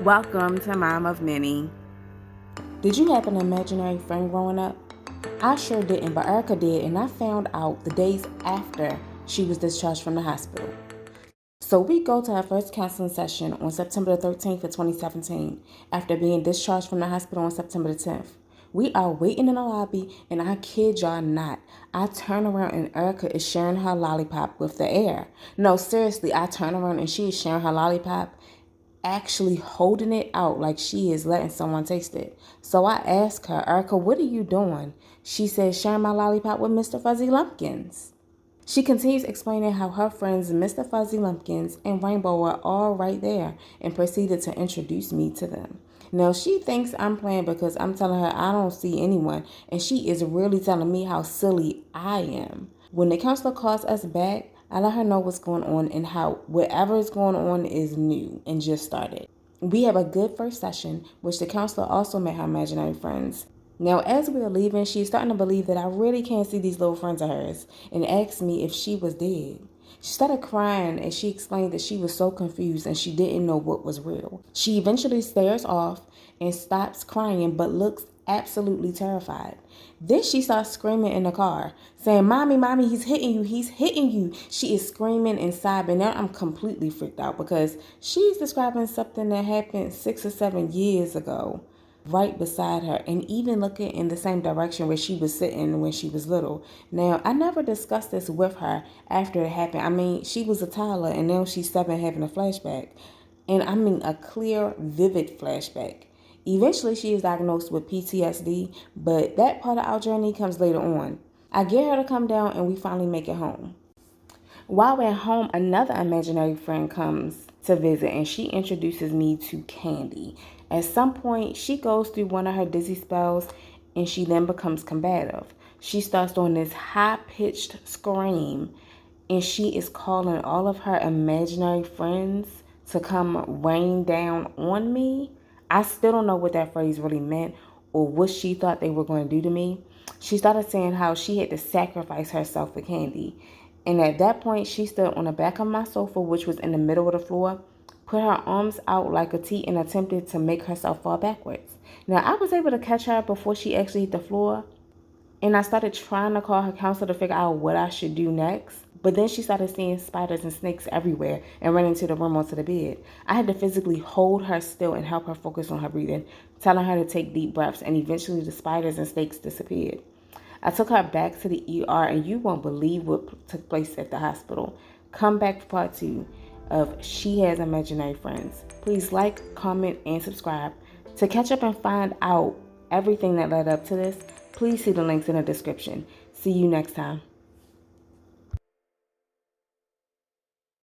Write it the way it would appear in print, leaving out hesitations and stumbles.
Welcome to Mom of Many. Did you have an imaginary friend growing up? I sure didn't, but Erykah did, and I found out the days after she was discharged from the hospital. So we go to her first counseling session on September 13th of 2017 after being discharged from the hospital on September 10th. We are waiting in the lobby, and I kid y'all not, I turn around and Erykah is sharing her lollipop with the air. No, seriously, I turn around and she is sharing her lollipop, actually holding it out like she is letting someone taste it. So I asked her, Erykah, what are you doing? She said, sharing my lollipop with Mr. Fuzzy Lumpkins. She continues explaining how her friends Mr. Fuzzy Lumpkins and Rainbow were all right there and proceeded to introduce me to them. Now, she thinks I'm playing because I'm telling her I don't see anyone, and she is really telling me how silly I am. When the counselor calls us back, I let her know what's going on and how whatever is going on is new and just started. We have a good first session, which the counselor also met her imaginary friends. Now, as we are leaving, she's starting to believe that I really can't see these little friends of hers and asked me if she was dead. She started crying and she explained that she was so confused and she didn't know what was real. She eventually stares off and stops crying but looks absolutely terrified. Then she starts screaming in the car, saying, Mommy, Mommy, he's hitting you, he's hitting you. She is screaming and sobbing. Now I'm completely freaked out because she's describing something that happened 6 or 7 years ago right beside her and even looking in the same direction where she was sitting when she was little. Now, I never discussed this with her after it happened. I mean, she was a toddler and now she's 7 having a flashback. And I mean a clear, vivid flashback. Eventually, she is diagnosed with PTSD, but that part of our journey comes later on. I get her to come down and we finally make it home. While we're at home, another imaginary friend comes to visit and she introduces me to Candy. At some point, she goes through one of her dizzy spells and she then becomes combative. She starts doing this high-pitched scream and she is calling all of her imaginary friends to come rain down on me. I still don't know what that phrase really meant or what she thought they were going to do to me. She started saying how she had to sacrifice herself for Candy. And at that point, she stood on the back of my sofa, which was in the middle of the floor, put her arms out like a T and attempted to make herself fall backwards. Now, I was able to catch her before she actually hit the floor. And I started trying to call her counselor to figure out what I should do next. But then she started seeing spiders and snakes everywhere and ran into the room onto the bed. I had to physically hold her still and help her focus on her breathing, telling her to take deep breaths, and eventually the spiders and snakes disappeared. I took her back to the ER, and you won't believe what took place at the hospital. Come back for part 2 of She Has Imaginary Friends. Please like, comment, and subscribe. To catch up and find out everything that led up to this, please see the links in the description. See you next time.